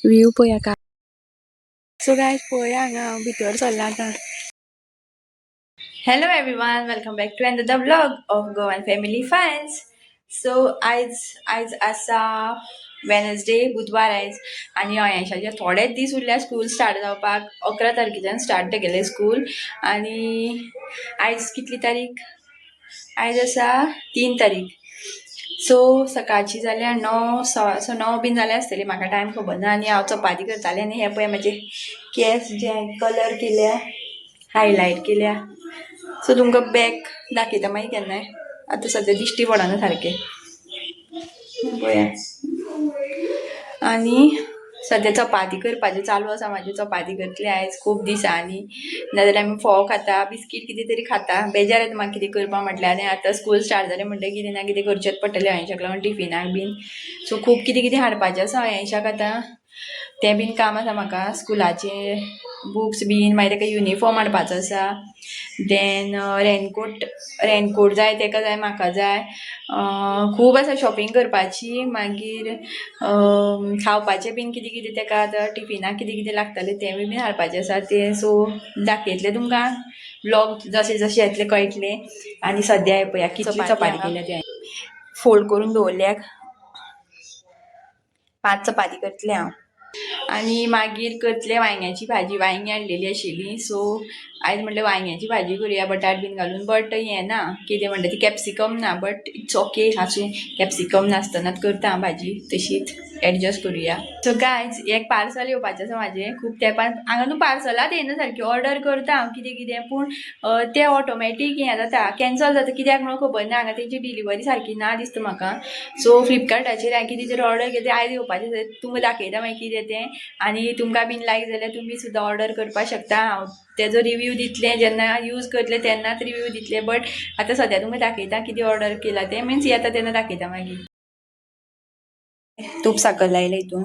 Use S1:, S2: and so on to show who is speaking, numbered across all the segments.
S1: View पळया का. So guys पळया हांगा भितर सरला आतां.
S2: Hello everyone, welcome back to another vlog of Goan Family Finds. So आज आसा वेनसडे बुधवार आयज आनी अयशाचे थोडेच दीस उरल्या स्कूल स्टार्ट जावपाक. 11 तारखेच्यान स्टार्ट केले स्कूल आनी आयज कितली तारीख. आयज आसा 3 तारीख. सो सकाळची जाल्यार 9 बीन जाले आसतली, म्हाका टायम खबर ना. आनी हांव चपाती करतालें आनी हे पळय म्हाजे केस जे कलर केल्या, हायलायट केल्या. सो तुमकां बॅक दाखयता मागीर केन्नाय. आतां सद्या दिश्टी पडना सारकें पळया. आनी सद्या चपाती करपाचें चालू आसा म्हाजें. चपाती करतलें आयज खूब दिसांनी. नाजाल्यार आमी फोव खाता, बिस्कीट कितें तरी खाता. बेजार येता म्हाका कितें करपा म्हटल्यार. आनी आतां स्कूल स्टार्ट जालें म्हणटकीर कितें ना कितें करचेंच पडटलें अयशाक लागून टिफिनाक बीन. सो खूब कितें कितें हाडपाचें आसा अयशाक आतां. तें बीन काम आसा म्हाका. स्कुलाचे बुक्स बीन, मागीर ताका युनिफॉर्म हाडपाचो आसा. देन रेनकोट जाय, ताका जाय, म्हाका जाय. खूब आसा शॉपिंग करपाची. मागीर खावपाचें बीन कितें कितें ताका आतां टिफिनाक कितें कितें लागतलें तें बीन हाडपाचें आसा तें. सो दाखयतलें तुमकां. ब्लॉग जशें जशें येतलें कळटलें. आनी सद्या हे पळया कितली चपाती केल्या तें फोल्ड करून दवरल्याक. 5 चपाती करतलें हांव. आनी मागीर करतलें वांयग्याची भाजी. वांयगी हाडलेली आशिल्ली, सो आयज म्हणलें वांयग्याची भाजी करुया बटाट बीन घालून. बट हें ना, कितें म्हणटा ती कॅप्सिकम ना. बट इट्स ओके, आसूं. कॅप्सिकम नासतनाच करता हांव भाजी, तशीच एडजस्ट करुया. सो गायज एक पार्सल येवपाचें आसा म्हाजें खूब तेंपान. हांगा न्हू पार्सलात येना सारकी. ऑर्डर करता हांव कितें कितें, पूण तें ऑटोमॅटीक हें जाता, कॅन्सल जाता. कित्याक म्हणून खबर ना. हांगा तेंची डिलिव्हरी सारकी ना दिसता म्हाका. सो फ्लिपकार्टाचेर हांवें कितें तरी ऑर्डर केलें, आयज येवपाचें. तुमकां दाखयता मागीर कितें तें. आनी तुमकां बीन लायक जाल्यार तुमी सुद्दां ऑर्डर करपाक शकता. हांव तेजो रिव्यू दितलें जेन्ना यूज करतलें तेन्नाच रिव्यू दितलें. बट आतां सद्या तुमकां दाखयता कितें ऑर्डर केला तें. मिन्स येता तेन्ना दाखयता मागीर. तूप साखर लायलें हितून.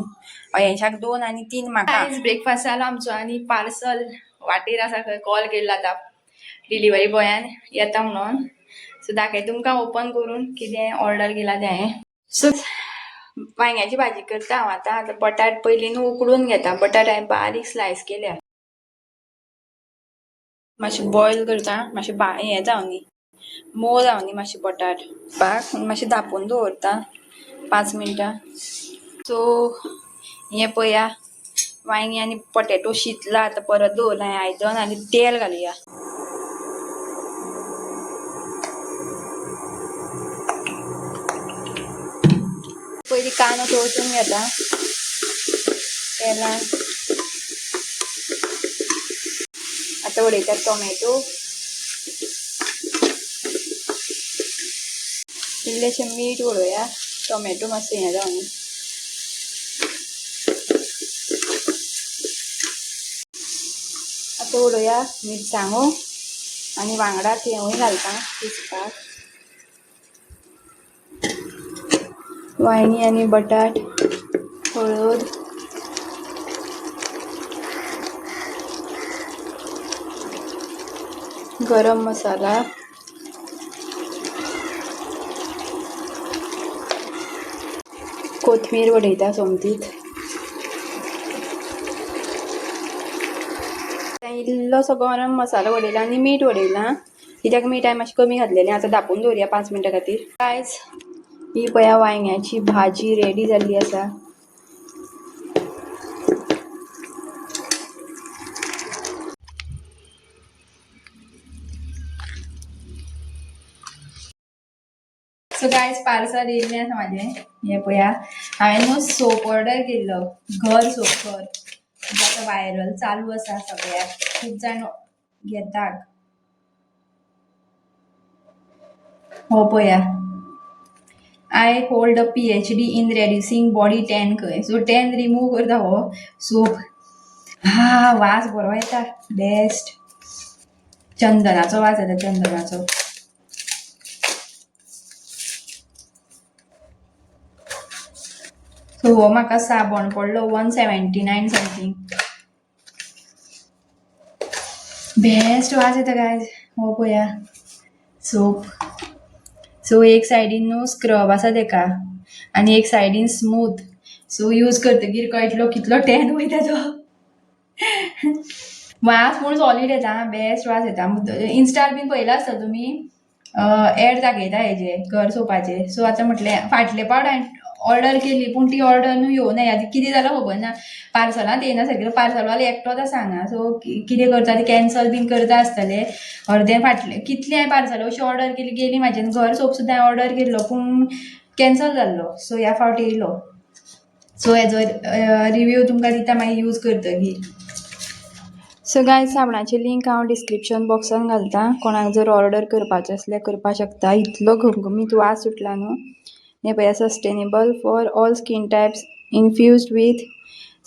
S2: अयशाक 2 आनी 3 म्हाका. आयज ब्रेकफास्ट जालो आमचो आनी पार्सल वाटेर आसा. खंय कॉल केल्लो आतां डिलिव्हरी बॉयान येता म्हणून. सो दाखयता तुमकां ओपन करून कितें ऑर्डर केला तें हांवें. सो वांयग्याची भाजी करता हांव आतां. आतां बटाट पयलीं न्हू उकडून घेता. बटाट हांवें बारीक स्लायस केल्या. मातशें बॉयल करता. मातशें हें जावं न्ही, मोव जावं न्ही मातशें बटाट. मातशें धांपून दवरता 5 मिनटां. सो हें पळया वांयगी आनी पोटेटो शिजला. आतां परत दवरला हें आयदन आनी तेल घालुया. पयलीं कांदो तळसून घेता तेलान. आतां उडयता टोमॅटो. इल्लेशें मीठ उडोवया. टोमॅटो मातसो हें जावं न्ही. आतां उडोवया मिरसांगो आनी वांगडा तेवूय घालता शिजपाक. वांयगी आनी बटाट, हळद, गरम मसाला, कोथमीर उडयता सोमतीत. इल्लोसो गरम मसालो उडयला आनी मीठ उडयलां. कित्याक मीठ हांवें मातशें कमी घातलेलें. आतां धांपून दवरया 5 मिनटां खातीर. आयज ही पळया वांयग्याची भाजी रेडी जाल्ली आसा. सो गायज पार्सल येयल्लें आसा म्हाजें. हें पळया हांवें न्हू सोप ऑर्डर केल्लो, घर सोप घर. आतां वायरल चालू आसा सगळ्याक, खूब जाण घेतात. हो पळया, I hold a PhD in reducing body tan खंय. सो टॅन रिमूव करता हो सोप. वास बरो येता, बेस्ट. चंदनाचो वास येता, चंदनाचो. सो हो म्हाका साबण पडलो 179 समथींग. बेस्ट वास येता गायज. हो पळया सोप. सो एक सायडीन न्हू स्क्रब आसा तेका आनी एक सायडीन स्मूथ. सो यूज करतकीर कळटलो कितलो टॅन वयता तो. वास पूण सॉलीड येता, बेस्ट वास येता. इन्स्टार बीन पळयला आसता तुमी एड दाखयता हेजे घर सोपाचे. सो आतां म्हटलें फाटले पावट हांवें ऑर्डर केली पूण ती ऑर्डर न्हू येवं ना. आतां कितें जालां खबर ना, पार्सलांत येयना सारकें. पार्सलवालो एकटोच आसा हांगा. सो कितें करता ते कॅन्सल बीन करता आसतले अर्दे फाटले. कितली हांवें पार्सलां अशी ऑर्डर केली गेली म्हाजें घर सोप सुद्दां हांवें ऑर्डर केल्लो पूण कॅन्सल जाल्लो. सो ह्या फावट येयलो. सो हेजो रिव्यू तुमकां दिता मागीर यूज करतकीर. सो गायज साबणाची लिंक हांव डिस्क्रिप्शन बॉक्सान घालता. कोणाक जर ऑर्डर करपाचें आसल्यार करपाक शकता. इतलो घमघमीत वास सुटला न्हू. हे पळया sustainable for all skin types, infused with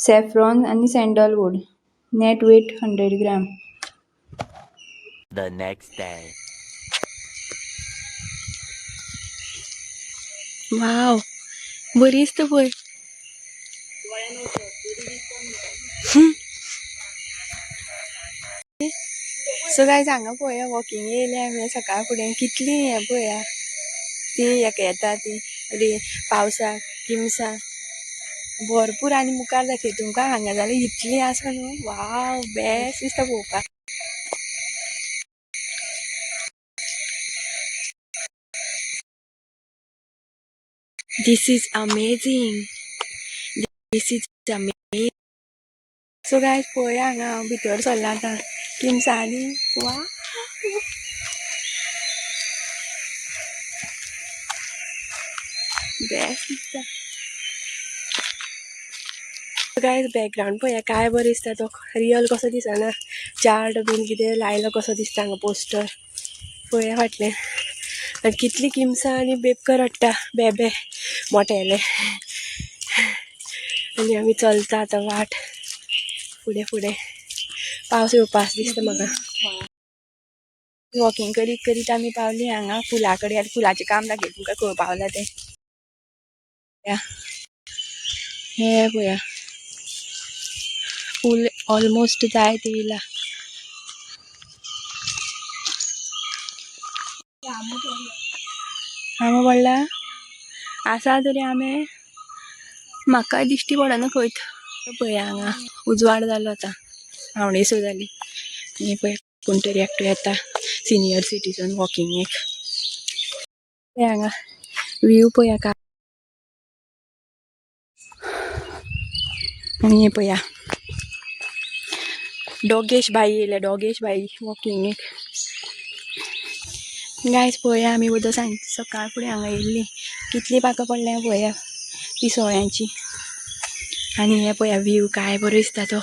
S2: saffron आनी sandalwood. Net weight 100 gram.
S3: The next day.
S1: Wow, बरी दिसता पळय. सो गायज हांगा पळया वॉकिंग येयले आमी सकाळ फुडें. कितली हें पळया ती हेका येता ती पावसाक किमसां भरपूर. आनी मुखार दाखय तुमकां हांगा जाल्यार इतली आसा न्हू. वाव, बेस्ट दिसता पळोवपाक. This is amazing. This is amazing. So guys पळया हांगा हांव भितर सरला आतां किमसां आनी वाव बेस्ट दिसता. गायज बॅकग्रावंड पळया काय बरो दिसता तो. रियल कसो दिसना. चार्ट बीन कितें लायलो कसो दिसता हांगा पोस्टर. पळया फाटल्यान आनी कितली किमसां आनी बेबकर हाडटा बेबे मोटेले. आनी आमी चलता आतां वाट फुडें फुडें. पावस येवपास दिसता म्हाका. वॉकिंग करीत करीत आमी पावली हांगा फुला कडेन. आतां फुलाचें काम दाखय तुमकां खंय पावला तें. हे पळया फूल ऑलमोस्ट जायत येयला. आंबो पडला आसा तरी आमे म्हाका दिश्टी पडना खंयत. पळया हांगा उजवाड जालो आतां. 9:30 जाली. आनी पळय कोण तरी एकटो येता सिनियर सिटीजन वॉकिंगेक. हांगा व्यू पळया काय. आनी हे पळया डोगेश बाई येयल्या. डोगेश बाई वॉकिंगेक. गायज पळया आमी उदक सकाळ फुडें हांगा येयल्ली. कितली पाखां पडल्या पळया पिसोळ्यांची. आनी हे पळया व्यू काय बरो दिसता तो.